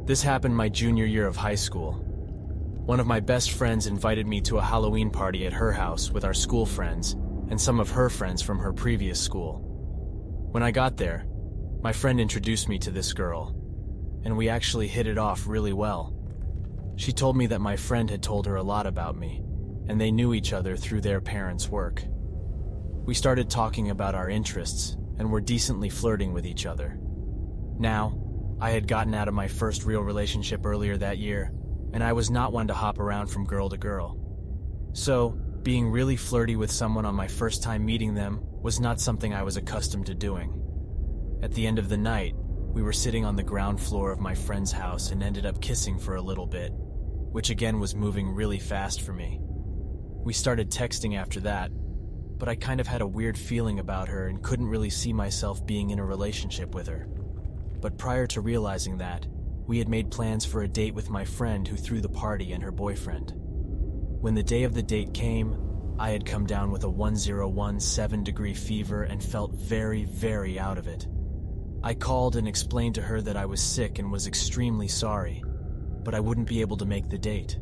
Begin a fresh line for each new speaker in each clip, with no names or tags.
This happened my junior year of high school. One of my best friends invited me to a Halloween party at her house with our school friends and some of her friends from her previous school. When I got there, my friend introduced me to this girl, and we actually hit it off really well. She told me that my friend had told her a lot about me, and they knew each other through their parents' work. We started talking about our interests and were decently flirting with each other. Now, I had gotten out of my first real relationship earlier that year, and I was not one to hop around from girl to girl. So, being really flirty with someone on my first time meeting them was not something I was accustomed to doing. At the end of the night, we were sitting on the ground floor of my friend's house and ended up kissing for a little bit, which again was moving really fast for me. We started texting after that, but I kind of had a weird feeling about her and couldn't really see myself being in a relationship with her. But prior to realizing that, we had made plans for a date with my friend who threw the party and her boyfriend. When the day of the date came, I had come down with a 1017-degree fever and felt very, very out of it. I called and explained to her that I was sick and was extremely sorry, but I wouldn't be able to make the date.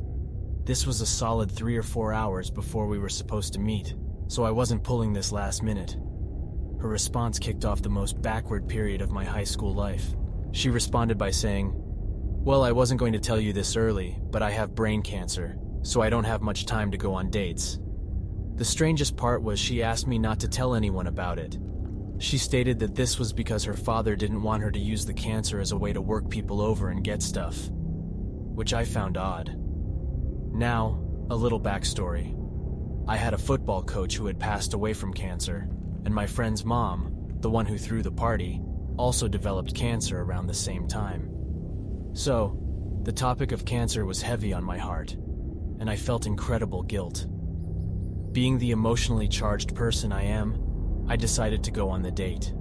This was a solid 3 or 4 hours before we were supposed to meet, so I wasn't pulling this last minute. Her response kicked off the most backward period of my high school life. She responded by saying, "Well, I wasn't going to tell you this early, but I have brain cancer, so I don't have much time to go on dates." The strangest part was she asked me not to tell anyone about it. She stated that this was because her father didn't want her to use the cancer as a way to work people over and get stuff, which I found odd. Now, a little backstory. I had a football coach who had passed away from cancer, and my friend's mom, the one who threw the party, also developed cancer around the same time. So, the topic of cancer was heavy on my heart, and I felt incredible guilt. Being the emotionally charged person I am, I decided to go on the date.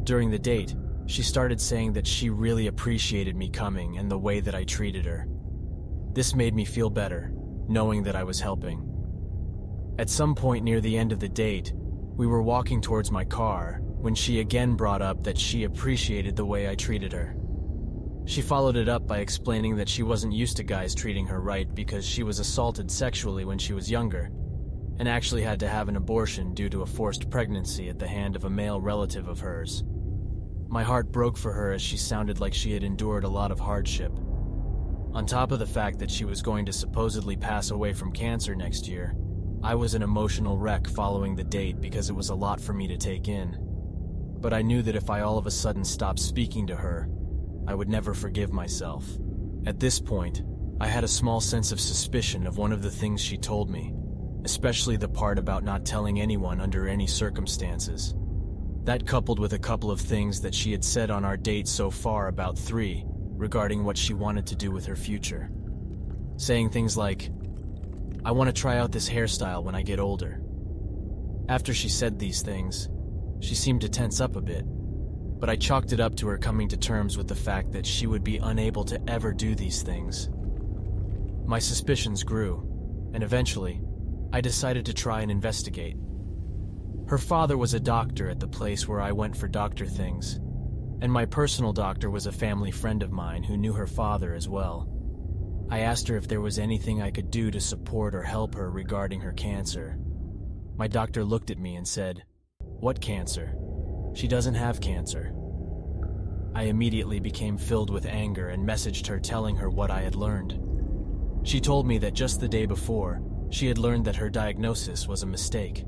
During the date, she started saying that she really appreciated me coming and the way that I treated her. This made me feel better, knowing that I was helping. At some point near the end of the date, we were walking towards my car when she again brought up that she appreciated the way I treated her. She followed it up by explaining that she wasn't used to guys treating her right because she was assaulted sexually when she was younger, and actually had to have an abortion due to a forced pregnancy at the hand of a male relative of hers. My heart broke for her as she sounded like she had endured a lot of hardship. On top of the fact that she was going to supposedly pass away from cancer next year, I was an emotional wreck following the date because it was a lot for me to take in. But I knew that if I all of a sudden stopped speaking to her, I would never forgive myself. At this point, I had a small sense of suspicion of one of the things she told me, especially the part about not telling anyone under any circumstances. That coupled with a couple of things that she had said on our date so far about 3, regarding what she wanted to do with her future. Saying things like, "I want to try out this hairstyle when I get older." After she said these things, she seemed to tense up a bit, but I chalked it up to her coming to terms with the fact that she would be unable to ever do these things. My suspicions grew, and eventually, I decided to try and investigate. Her father was a doctor at the place where I went for doctor things, and my personal doctor was a family friend of mine who knew her father as well. I asked her if there was anything I could do to support or help her regarding her cancer. My doctor looked at me and said, "What cancer? She doesn't have cancer." I immediately became filled with anger and messaged her telling her what I had learned. She told me that just the day before, she had learned that her diagnosis was a mistake.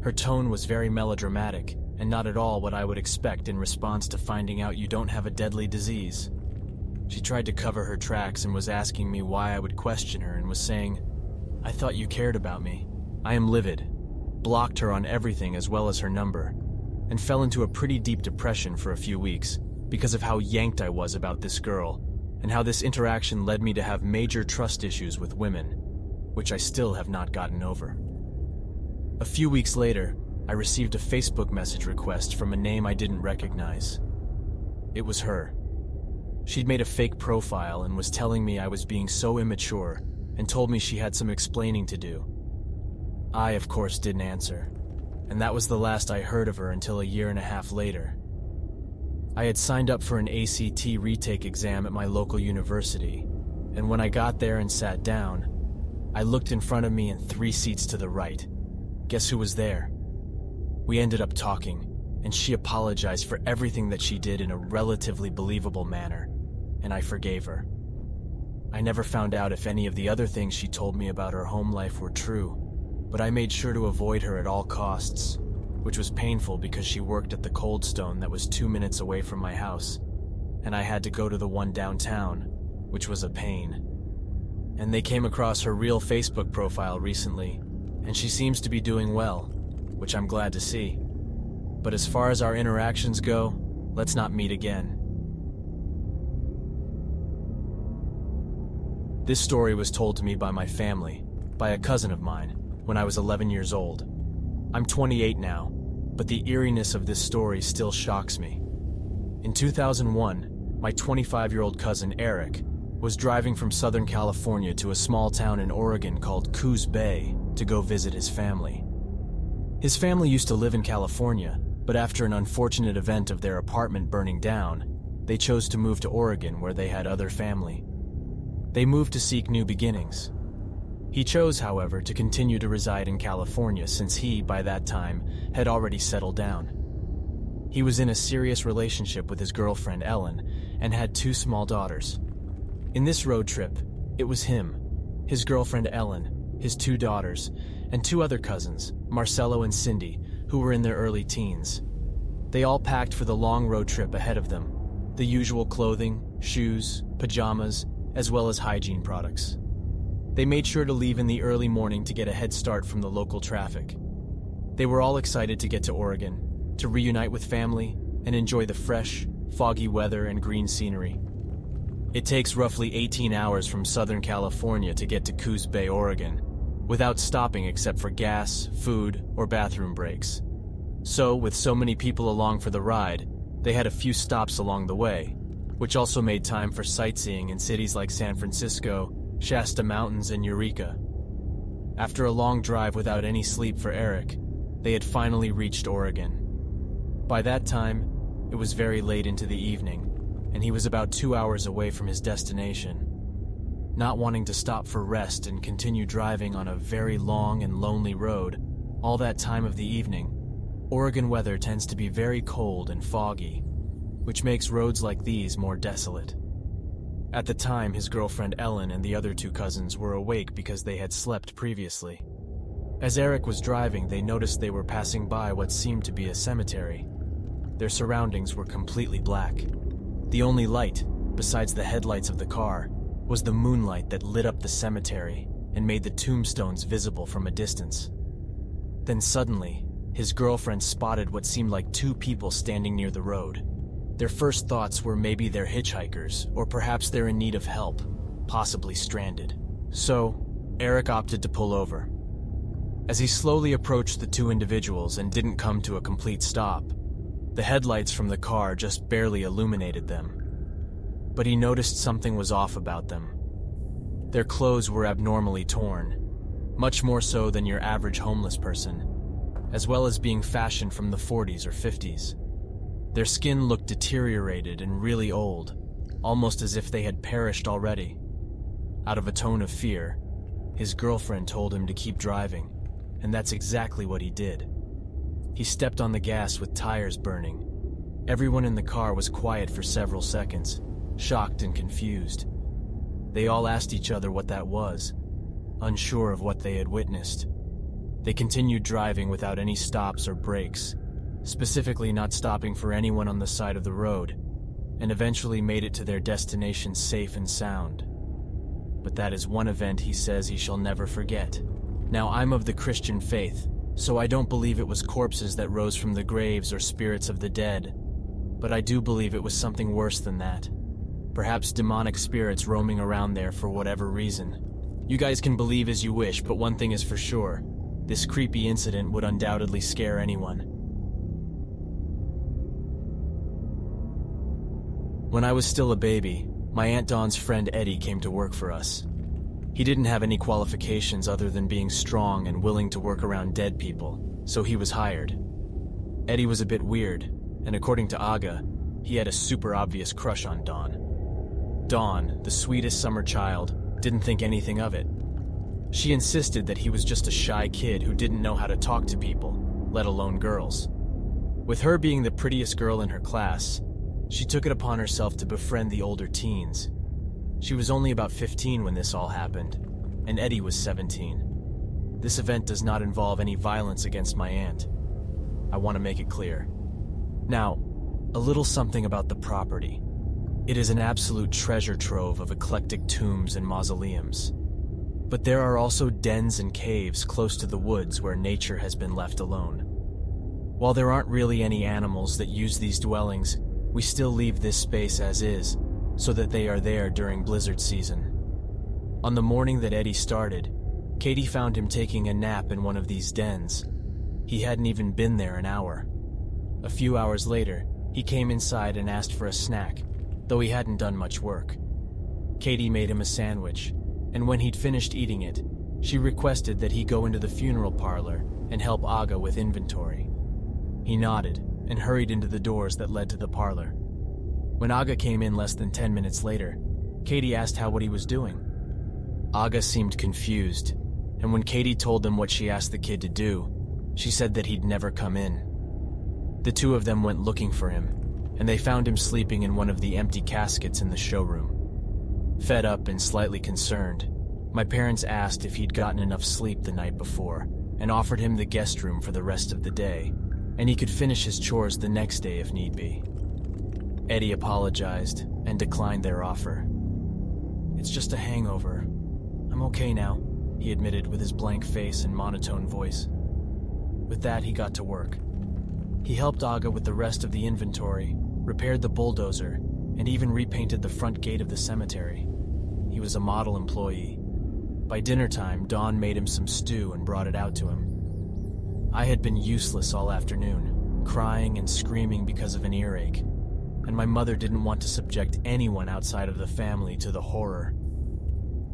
Her tone was very melodramatic and not at all what I would expect in response to finding out you don't have a deadly disease. She tried to cover her tracks and was asking me why I would question her and was saying, "I thought you cared about me." I am livid, blocked her on everything as well as her number, and fell into a pretty deep depression for a few weeks because of how yanked I was about this girl and how this interaction led me to have major trust issues with women, which I still have not gotten over. A few weeks later, I received a Facebook message request from a name I didn't recognize. It was her. She'd made a fake profile and was telling me I was being so immature and told me she had some explaining to do. I, of course, didn't answer, and that was the last I heard of her until a year and a half later. I had signed up for an ACT retake exam at my local university, and when I got there and sat down, I looked in front of me and 3 seats to the right. Guess who was there? We ended up talking, and she apologized for everything that she did in a relatively believable manner, and I forgave her. I never found out if any of the other things she told me about her home life were true, but I made sure to avoid her at all costs, which was painful because she worked at the Cold Stone that was 2 minutes away from my house, and I had to go to the one downtown, which was a pain. And they came across her real Facebook profile recently, and she seems to be doing well, which I'm glad to see. But as far as our interactions go, let's not meet again. This story was told to me by my family, by a cousin of mine, when I was 11 years old. I'm 28 now, but the eeriness of this story still shocks me. In 2001, my 25-year-old cousin Eric was driving from Southern California to a small town in Oregon called Coos Bay to go visit his family. His family used to live in California, but after an unfortunate event of their apartment burning down, they chose to move to Oregon where they had other family. They moved to seek new beginnings. He chose, however, to continue to reside in California since he, by that time, had already settled down. He was in a serious relationship with his girlfriend Ellen and had 2 small daughters. In this road trip, it was him, his girlfriend Ellen, his 2 daughters, and 2 other cousins, Marcelo and Cindy, who were in their early teens. They all packed for the long road trip ahead of them, the usual clothing, shoes, pajamas, as well as hygiene products. They made sure to leave in the early morning to get a head start from the local traffic. They were all excited to get to Oregon, to reunite with family, and enjoy the fresh, foggy weather and green scenery. It takes roughly 18 hours from Southern California to get to Coos Bay, Oregon, without stopping except for gas, food, or bathroom breaks. So, with so many people along for the ride, they had a few stops along the way, which also made time for sightseeing in cities like San Francisco, Shasta Mountains, and Eureka. After a long drive without any sleep for Eric, they had finally reached Oregon. By that time, it was very late into the evening, and he was about 2 hours away from his destination. Not wanting to stop for rest and continue driving on a very long and lonely road all that time of the evening, Oregon weather tends to be very cold and foggy, which makes roads like these more desolate. At the time, his girlfriend Ellen and the other 2 cousins were awake because they had slept previously. As Eric was driving, they noticed they were passing by what seemed to be a cemetery. Their surroundings were completely black. The only light, besides the headlights of the car, was the moonlight that lit up the cemetery and made the tombstones visible from a distance. Then suddenly, his girlfriend spotted what seemed like 2 people standing near the road. Their first thoughts were maybe they're hitchhikers, or perhaps they're in need of help, possibly stranded. So, Eric opted to pull over. As he slowly approached the 2 individuals and didn't come to a complete stop, the headlights from the car just barely illuminated them. But he noticed something was off about them. Their clothes were abnormally torn, much more so than your average homeless person, as well as being fashioned from the 40s or 50s. Their skin looked deteriorated and really old, almost as if they had perished already. Out of a tone of fear, his girlfriend told him to keep driving, and that's exactly what he did. He stepped on the gas with tires burning. Everyone in the car was quiet for several seconds, shocked and confused. They all asked each other what that was, unsure of what they had witnessed. They continued driving without any stops or brakes, specifically not stopping for anyone on the side of the road, and eventually made it to their destination safe and sound. But that is one event he says he shall never forget. Now, I'm of the Christian faith, so I don't believe it was corpses that rose from the graves or spirits of the dead, but I do believe it was something worse than that. Perhaps demonic spirits roaming around there for whatever reason. You guys can believe as you wish, but one thing is for sure. This creepy incident would undoubtedly scare anyone. When I was still a baby, my Aunt Dawn's friend Eddie came to work for us. He didn't have any qualifications other than being strong and willing to work around dead people, so he was hired. Eddie was a bit weird, and according to Aga, he had a super obvious crush on Dawn. Dawn, the sweetest summer child, didn't think anything of it. She insisted that he was just a shy kid who didn't know how to talk to people, let alone girls. With her being the prettiest girl in her class, she took it upon herself to befriend the older teens. She was only about 15 when this all happened, and Eddie was 17. This event does not involve any violence against my aunt. I want to make it clear. Now, a little something about the property. It is an absolute treasure trove of eclectic tombs and mausoleums. But there are also dens and caves close to the woods where nature has been left alone. While there aren't really any animals that use these dwellings, we still leave this space as is, so that they are there during blizzard season. On the morning that Eddie started, Katie found him taking a nap in one of these dens. He hadn't even been there an hour. A few hours later, he came inside and asked for a snack, though he hadn't done much work. Katie made him a sandwich, and when he'd finished eating it, she requested that he go into the funeral parlor and help Aga with inventory. He nodded and hurried into the doors that led to the parlor. When Aga came in less than 10 minutes later, Katie asked what he was doing. Aga seemed confused, and when Katie told them what she asked the kid to do, she said that he'd never come in. The two of them went looking for him, and they found him sleeping in one of the empty caskets in the showroom. Fed up and slightly concerned, my parents asked if he'd gotten enough sleep the night before and offered him the guest room for the rest of the day, and he could finish his chores the next day if need be. Eddie apologized and declined their offer. "It's just a hangover. I'm okay now," he admitted with his blank face and monotone voice. With that, he got to work. He helped Aga with the rest of the inventory, repaired the bulldozer, and even repainted the front gate of the cemetery. He was a model employee. By dinner time, Dawn made him some stew and brought it out to him. I had been useless all afternoon, crying and screaming because of an earache, and my mother didn't want to subject anyone outside of the family to the horror.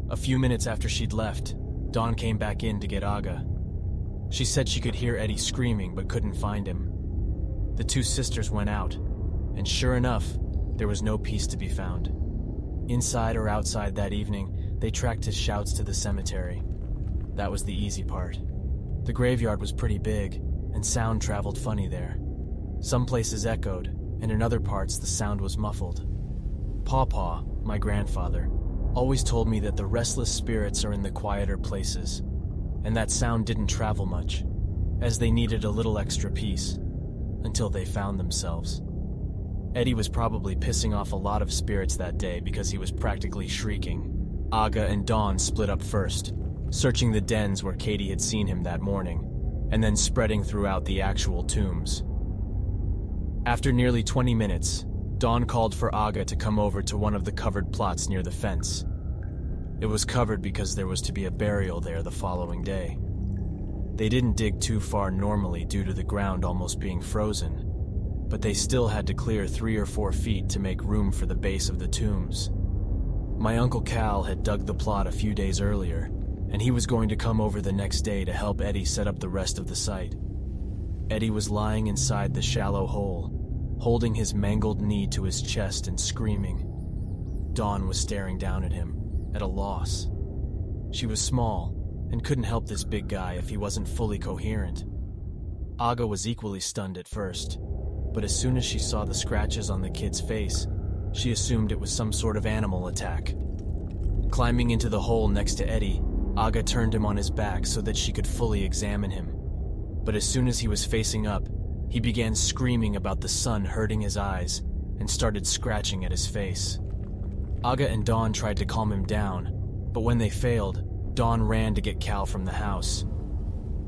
A few minutes after she'd left, Dawn came back in to get Aga. She said she could hear Eddie screaming but couldn't find him. The two sisters went out, and sure enough, there was no peace to be found. Inside or outside that evening, they tracked his shouts to the cemetery. That was the easy part. The graveyard was pretty big, and sound traveled funny there. Some places echoed, and in other parts the sound was muffled. Pawpaw, my grandfather, always told me that the restless spirits are in the quieter places, and that sound didn't travel much, as they needed a little extra peace, until they found themselves. Eddie was probably pissing off a lot of spirits that day because he was practically shrieking. Aga and Dawn split up first, searching the dens where Katie had seen him that morning, and then spreading throughout the actual tombs. After nearly 20 minutes, Dawn called for Aga to come over to one of the covered plots near the fence. It was covered because there was to be a burial there the following day. They didn't dig too far normally due to the ground almost being frozen, but they still had to clear 3 or 4 feet to make room for the base of the tombs. My Uncle Cal had dug the plot a few days earlier, and he was going to come over the next day to help Eddie set up the rest of the site. Eddie was lying inside the shallow hole, holding his mangled knee to his chest and screaming. Dawn was staring down at him, at a loss. She was small, and couldn't help this big guy if he wasn't fully coherent. Aga was equally stunned at first, but as soon as she saw the scratches on the kid's face, she assumed it was some sort of animal attack. Climbing into the hole next to Eddie, Aga turned him on his back so that she could fully examine him. But as soon as he was facing up, he began screaming about the sun hurting his eyes and started scratching at his face. Aga and Dawn tried to calm him down, but when they failed, Dawn ran to get Cal from the house.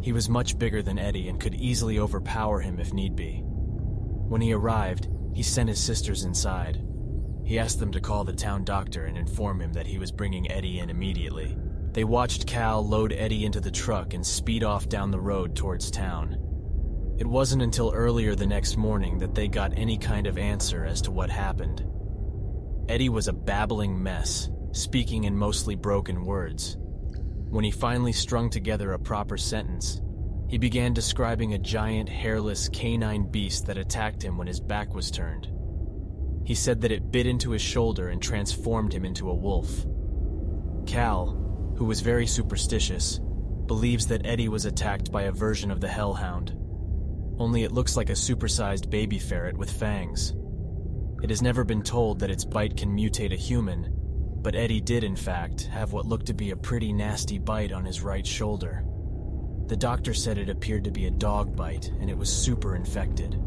He was much bigger than Eddie and could easily overpower him if need be. When he arrived, he sent his sisters inside. He asked them to call the town doctor and inform him that he was bringing Eddie in immediately. They watched Cal load Eddie into the truck and speed off down the road towards town. It wasn't until earlier the next morning that they got any kind of answer as to what happened. Eddie was a babbling mess, speaking in mostly broken words. When he finally strung together a proper sentence, he began describing a giant, hairless, canine beast that attacked him when his back was turned. He said that it bit into his shoulder and transformed him into a wolf. Cal, who was very superstitious, believes that Eddie was attacked by a version of the hellhound. Only it looks like a supersized baby ferret with fangs. It has never been told that its bite can mutate a human, but Eddie did in fact have what looked to be a pretty nasty bite on his right shoulder. The doctor said it appeared to be a dog bite and it was super infected.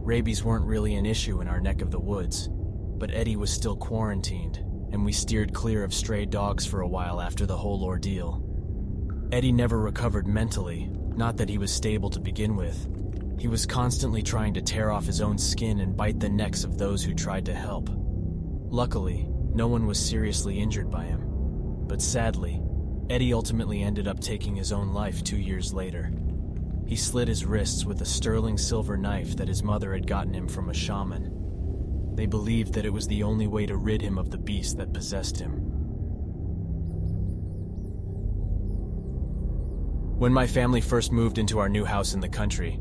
Rabies weren't really an issue in our neck of the woods, but Eddie was still quarantined, and we steered clear of stray dogs for a while after the whole ordeal. Eddie never recovered mentally, not that he was stable to begin with. He was constantly trying to tear off his own skin and bite the necks of those who tried to help. Luckily, no one was seriously injured by him, but sadly, Eddie ultimately ended up taking his own life 2 years later. He slit his wrists with a sterling silver knife that his mother had gotten him from a shaman. They believed that it was the only way to rid him of the beast that possessed him. When my family first moved into our new house in the country,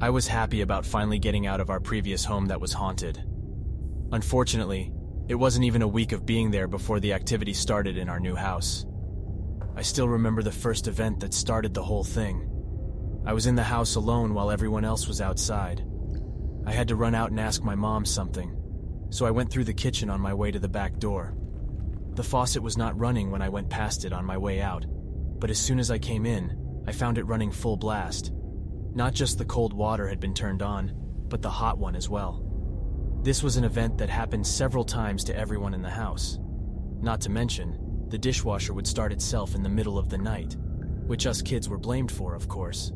I was happy about finally getting out of our previous home that was haunted. Unfortunately, it wasn't even a week of being there before the activity started in our new house. I still remember the first event that started the whole thing. I was in the house alone while everyone else was outside. I had to run out and ask my mom something, so I went through the kitchen on my way to the back door. The faucet was not running when I went past it on my way out, but as soon as I came in, I found it running full blast. Not just the cold water had been turned on, but the hot one as well. This was an event that happened several times to everyone in the house. Not to mention, the dishwasher would start itself in the middle of the night, which us kids were blamed for, of course.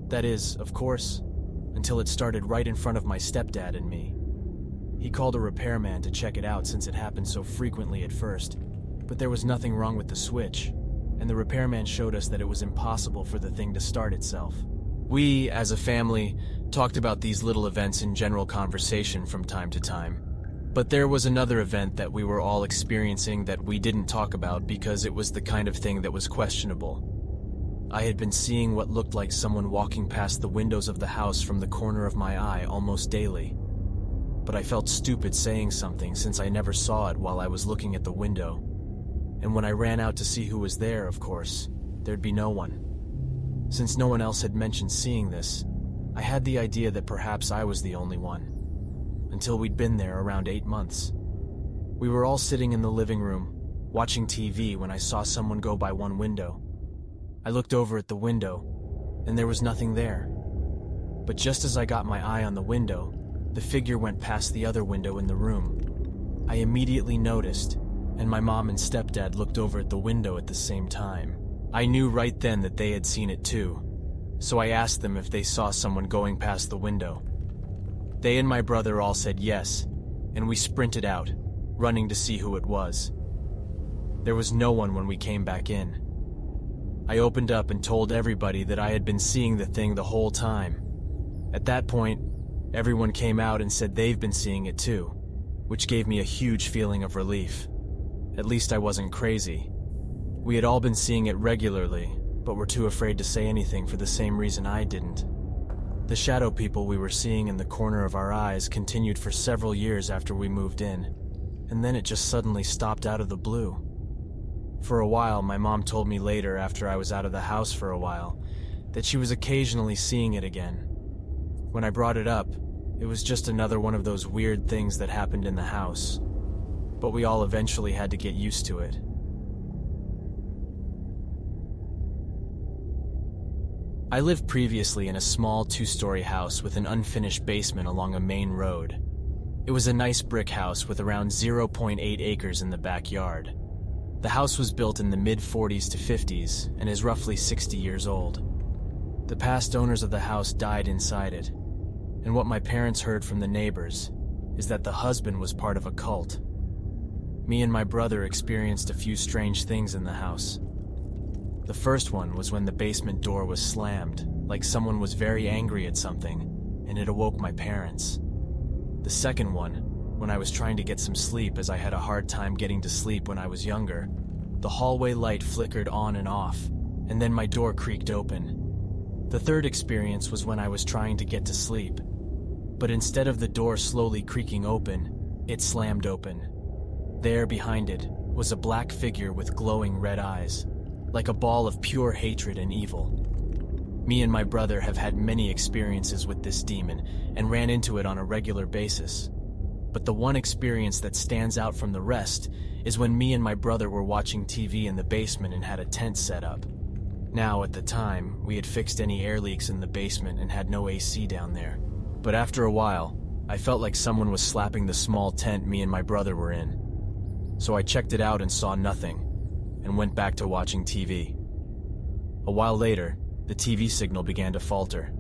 That is, of course, until it started right in front of my stepdad and me. He called a repairman to check it out since it happened so frequently at first, but there was nothing wrong with the switch, and the repairman showed us that it was impossible for the thing to start itself. We, as a family, talked about these little events in general conversation from time to time, but there was another event that we were all experiencing that we didn't talk about because it was the kind of thing that was questionable. I had been seeing what looked like someone walking past the windows of the house from the corner of my eye almost daily. But I felt stupid saying something since I never saw it while I was looking at the window. And when I ran out to see who was there, of course, there'd be no one. Since no one else had mentioned seeing this, I had the idea that perhaps I was the only one. Until we'd been there around 8 months. We were all sitting in the living room, watching TV when I saw someone go by one window. I looked over at the window, and there was nothing there. But just as I got my eye on the window, the figure went past the other window in the room. I immediately noticed, and my mom and stepdad looked over at the window at the same time. I knew right then that they had seen it too, so I asked them if they saw someone going past the window. They and my brother all said yes, and we sprinted out, running to see who it was. There was no one when we came back in. I opened up and told everybody that I had been seeing the thing the whole time. At that point, everyone came out and said they've been seeing it too, which gave me a huge feeling of relief. At least I wasn't crazy. We had all been seeing it regularly, but were too afraid to say anything for the same reason I didn't. The shadow people we were seeing in the corner of our eyes continued for several years after we moved in, and then it just suddenly stopped out of the blue. For a while, my mom told me later, after I was out of the house for a while, that she was occasionally seeing it again. When I brought it up, it was just another one of those weird things that happened in the house. But we all eventually had to get used to it. I lived previously in a small 2-story house with an unfinished basement along a main road. It was a nice brick house with around 0.8 acres in the backyard. The house was built in the mid-40s to 50s and is roughly 60 years old. The past owners of the house died inside it, and what my parents heard from the neighbors is that the husband was part of a cult. Me and my brother experienced a few strange things in the house. The first one was when the basement door was slammed, like someone was very angry at something, and it awoke my parents. The second one, when I was trying to get some sleep as I had a hard time getting to sleep when I was younger, the hallway light flickered on and off, and then my door creaked open. The third experience was when I was trying to get to sleep, but instead of the door slowly creaking open, It slammed open. There, behind it, was a black figure with glowing red eyes, like a ball of pure hatred and evil. Me and my brother have had many experiences with this demon and ran into it on a regular basis. But the one experience that stands out from the rest is when me and my brother were watching TV in the basement and had a tent set up. Now, at the time, we had fixed any air leaks in the basement and had no AC down there. But after a while, I felt like someone was slapping the small tent me and my brother were in. So I checked it out and saw nothing, and went back to watching TV. A while later, the TV signal began to falter.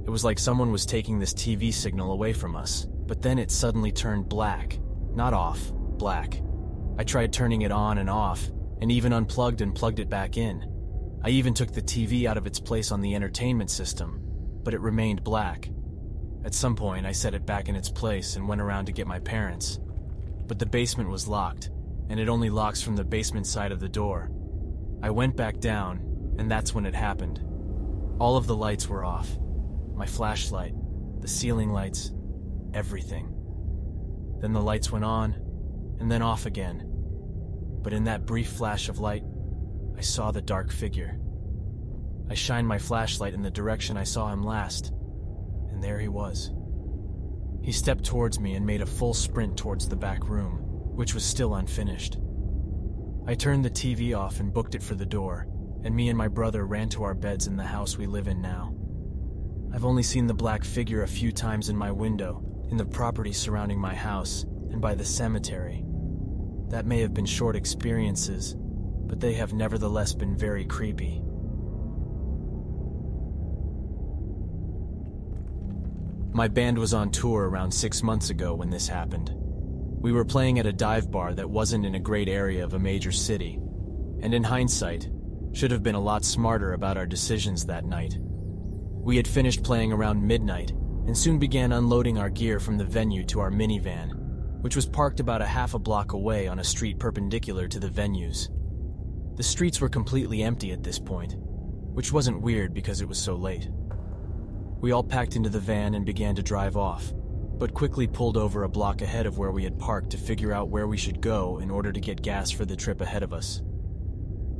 It was like someone was taking this TV signal away from us, but then it suddenly turned black. Not off, black. I tried turning it on and off, and even unplugged and plugged it back in. I even took the TV out of its place on the entertainment system, but it remained black. At some point, I set it back in its place and went around to get my parents. But the basement was locked, and it only locks from the basement side of the door. I went back down, and that's when it happened. All of the lights were off. My flashlight, the ceiling lights, everything. Then the lights went on, and then off again. But in that brief flash of light, I saw the dark figure. I shined my flashlight in the direction I saw him last, and there he was. He stepped towards me and made a full sprint towards the back room, which was still unfinished. I turned the TV off and booked it for the door, and me and my brother ran to our beds in the house we live in now. I've only seen the black figure a few times in my window, in the property surrounding my house, and by the cemetery. That may have been short experiences, but they have nevertheless been very creepy. My band was on tour around 6 months ago when this happened. We were playing at a dive bar that wasn't in a great area of a major city, and in hindsight, should have been a lot smarter about our decisions that night. We had finished playing around midnight, and soon began unloading our gear from the venue to our minivan, which was parked about a half a block away on a street perpendicular to the venues. The streets were completely empty at this point, which wasn't weird because it was so late. We all packed into the van and began to drive off, but quickly pulled over a block ahead of where we had parked to figure out where we should go in order to get gas for the trip ahead of us.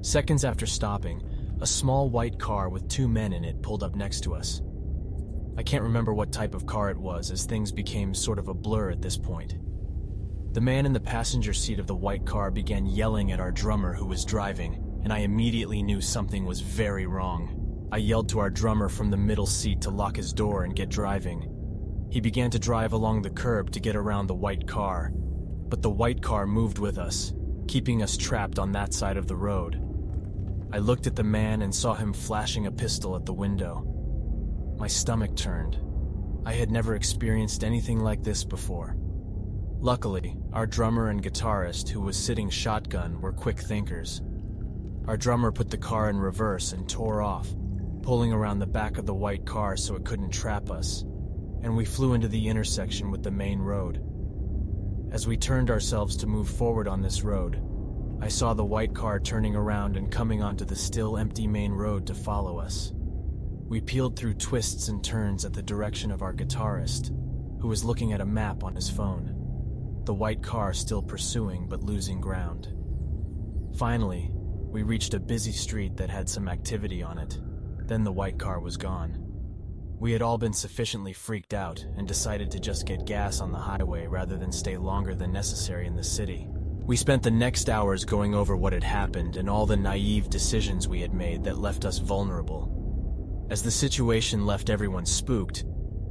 Seconds after stopping, a small white car with 2 men in it pulled up next to us. I can't remember what type of car it was, as things became sort of a blur at this point. The man in the passenger seat of the white car began yelling at our drummer who was driving, and I immediately knew something was very wrong. I yelled to our drummer from the middle seat to lock his door and get driving. He began to drive along the curb to get around the white car, but the white car moved with us, keeping us trapped on that side of the road. I looked at the man and saw him flashing a pistol at the window. My stomach turned. I had never experienced anything like this before. Luckily, our drummer and guitarist, who was sitting shotgun, were quick thinkers. Our drummer put the car in reverse and tore off, pulling around the back of the white car so it couldn't trap us, and we flew into the intersection with the main road. As we turned ourselves to move forward on this road, I saw the white car turning around and coming onto the still empty main road to follow us. We peeled through twists and turns at the direction of our guitarist, who was looking at a map on his phone, the white car still pursuing but losing ground. Finally, we reached a busy street that had some activity on it. Then the white car was gone. We had all been sufficiently freaked out and decided to just get gas on the highway rather than stay longer than necessary in the city. We spent the next hours going over what had happened and all the naive decisions we had made that left us vulnerable. As the situation left everyone spooked,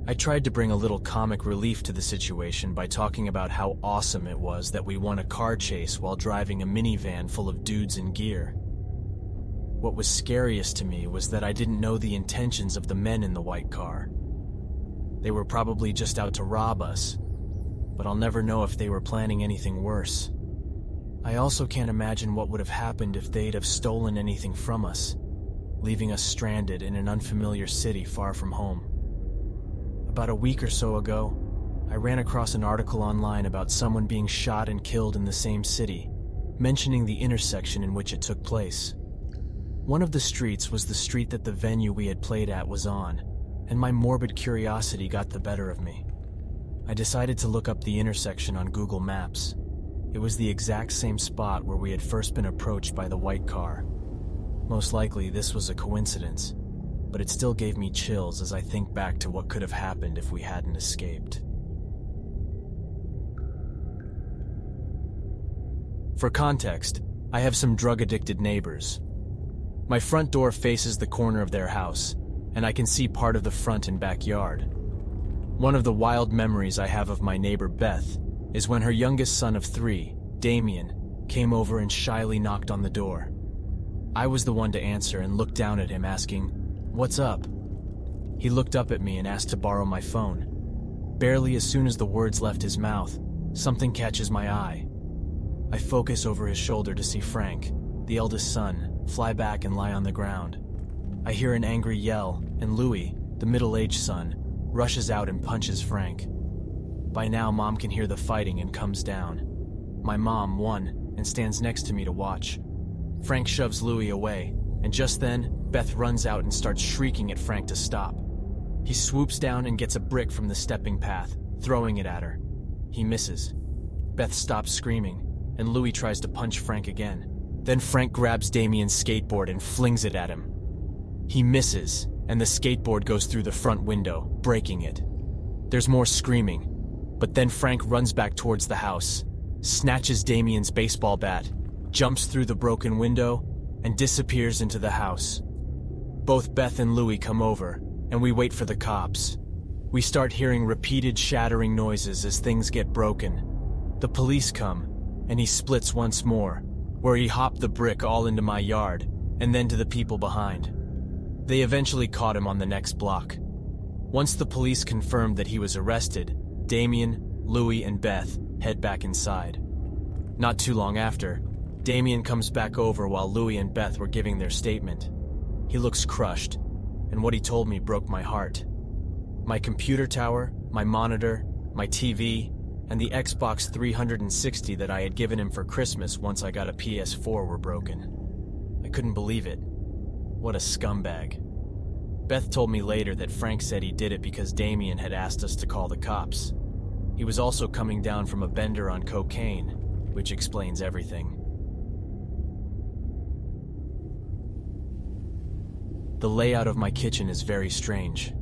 I tried to bring a little comic relief to the situation by talking about how awesome it was that we won a car chase while driving a minivan full of dudes in gear. What was scariest to me was that I didn't know the intentions of the men in the white car. They were probably just out to rob us, but I'll never know if they were planning anything worse. I also can't imagine what would have happened if they'd have stolen anything from us, leaving us stranded in an unfamiliar city far from home. About a week or so ago, I ran across an article online about someone being shot and killed in the same city, mentioning the intersection in which it took place. One of the streets was the street that the venue we had played at was on, and my morbid curiosity got the better of me. I decided to look up the intersection on Google Maps. It was the exact same spot where we had first been approached by the white car. Most likely this was a coincidence, but it still gave me chills as I think back to what could have happened if we hadn't escaped. For context, I have some drug-addicted neighbors. My front door faces the corner of their house, and I can see part of the front and backyard. One of the wild memories I have of my neighbor Beth is when her youngest son of 3, Damien, came over and shyly knocked on the door. I was the one to answer and looked down at him asking, "What's up?" He looked up at me and asked to borrow my phone. Barely as soon as the words left his mouth, something catches my eye. I focus over his shoulder to see Frank, the eldest son, fly back and lie on the ground. I hear an angry yell, and Louis, the middle-aged son, rushes out and punches Frank. By now, Mom can hear the fighting and comes down. My mom won and stands next to me to watch. Frank shoves Louis away, and just then, Beth runs out and starts shrieking at Frank to stop. He swoops down and gets a brick from the stepping path, throwing it at her. He misses. Beth stops screaming, and Louis tries to punch Frank again. Then Frank grabs Damien's skateboard and flings it at him. He misses, and the skateboard goes through the front window, breaking it. There's more screaming, but then Frank runs back towards the house, snatches Damien's baseball bat, jumps through the broken window, and disappears into the house. Both Beth and Louis come over, and we wait for the cops. We start hearing repeated shattering noises as things get broken. The police come, and he splits once more, where he hopped the brick all into my yard, and then to the people behind. They eventually caught him on the next block. Once the police confirmed that he was arrested, Damien, Louis, and Beth head back inside. Not too long after, Damien comes back over while Louis and Beth were giving their statement. He looks crushed, and what he told me broke my heart. My computer tower, my monitor, my TV, and the Xbox 360 that I had given him for Christmas once I got a PS4 were broken. I couldn't believe it. What a scumbag. Beth told me later that Frank said he did it because Damien had asked us to call the cops. He was also coming down from a bender on cocaine, which explains everything. The layout of my kitchen is very strange.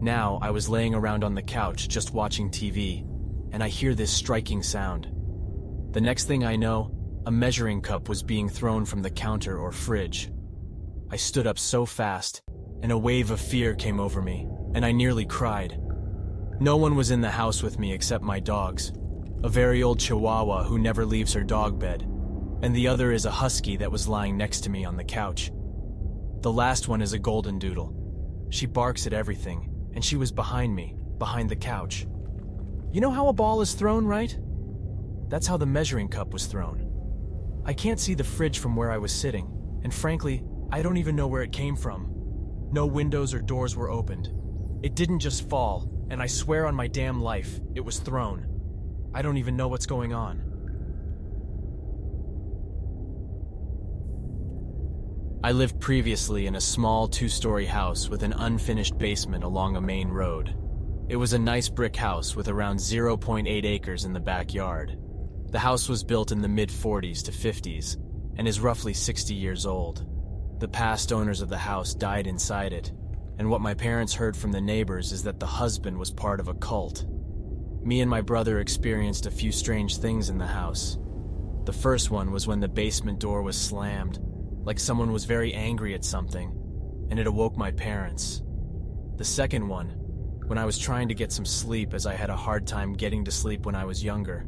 Now, I was laying around on the couch just watching TV, and I hear this striking sound. The next thing I know, a measuring cup was being thrown from the counter or fridge. I stood up so fast, and a wave of fear came over me, and I nearly cried. No one was in the house with me except my dogs, a very old Chihuahua who never leaves her dog bed, and the other is a husky that was lying next to me on the couch. The last one is a golden doodle. She barks at everything, and she was behind me, behind the couch. You know how a ball is thrown, right? That's how the measuring cup was thrown. I can't see the fridge from where I was sitting, and frankly, I don't even know where it came from. No windows or doors were opened. It didn't just fall, and I swear on my damn life, it was thrown. I don't even know what's going on. I lived previously in a small 2-story house with an unfinished basement along a main road. It was a nice brick house with around 0.8 acres in the backyard. The house was built in the mid-40s to 50s and is roughly 60 years old. The past owners of the house died inside it, and what my parents heard from the neighbors is that the husband was part of a cult. Me and my brother experienced a few strange things in the house. The first one was when the basement door was slammed, like someone was very angry at something, and it awoke my parents. The second one, when I was trying to get some sleep as I had a hard time getting to sleep when I was younger.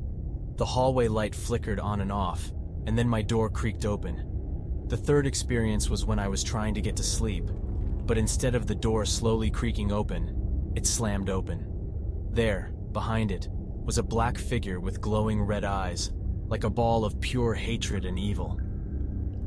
The hallway light flickered on and off, and then my door creaked open. The third experience was when I was trying to get to sleep, but instead of the door slowly creaking open, it slammed open. There, behind it, was a black figure with glowing red eyes, like a ball of pure hatred and evil.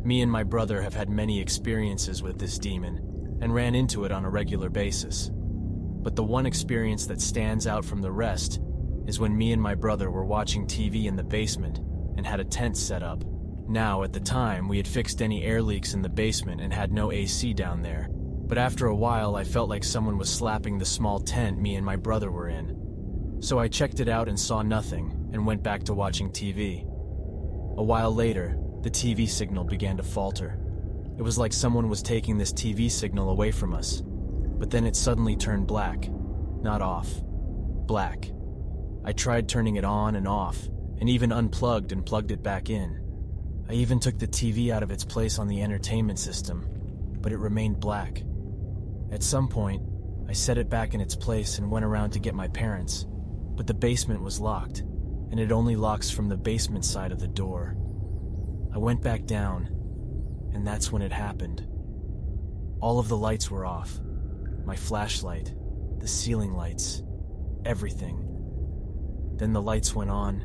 Me and my brother have had many experiences with this demon, and ran into it on a regular basis. But the one experience that stands out from the rest is when me and my brother were watching TV in the basement and had a tent set up. Now, at the time, we had fixed any air leaks in the basement and had no AC down there. But after a while, I felt like someone was slapping the small tent me and my brother were in. So I checked it out and saw nothing and went back to watching TV. A while later, the TV signal began to falter. It was like someone was taking this TV signal away from us. But then it suddenly turned black. Not off. Black. I tried turning it on and off, and even unplugged and plugged it back in. I even took the TV out of its place on the entertainment system, but it remained black. At some point, I set it back in its place and went around to get my parents, but the basement was locked, and it only locks from the basement side of the door. I went back down, and that's when it happened. All of the lights were off. My flashlight, the ceiling lights, everything. Then the lights went on,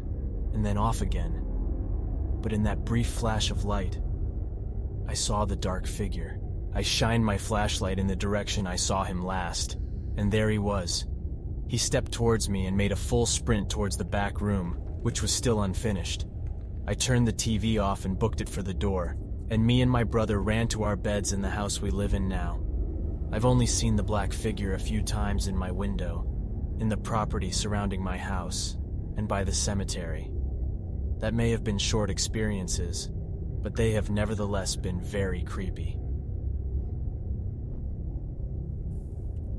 and then off again. But in that brief flash of light, I saw the dark figure. I shined my flashlight in the direction I saw him last, and there he was. He stepped towards me and made a full sprint towards the back room, which was still unfinished. I turned the TV off and booked it for the door, and me and my brother ran to our beds in the house we live in now. I've only seen the black figure a few times in my window, in the property surrounding my house, and by the cemetery. That may have been short experiences, but they have nevertheless been very creepy.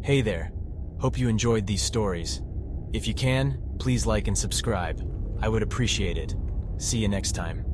Hey there, hope you enjoyed these stories. If you can, please like and subscribe. I would appreciate it. See you next time.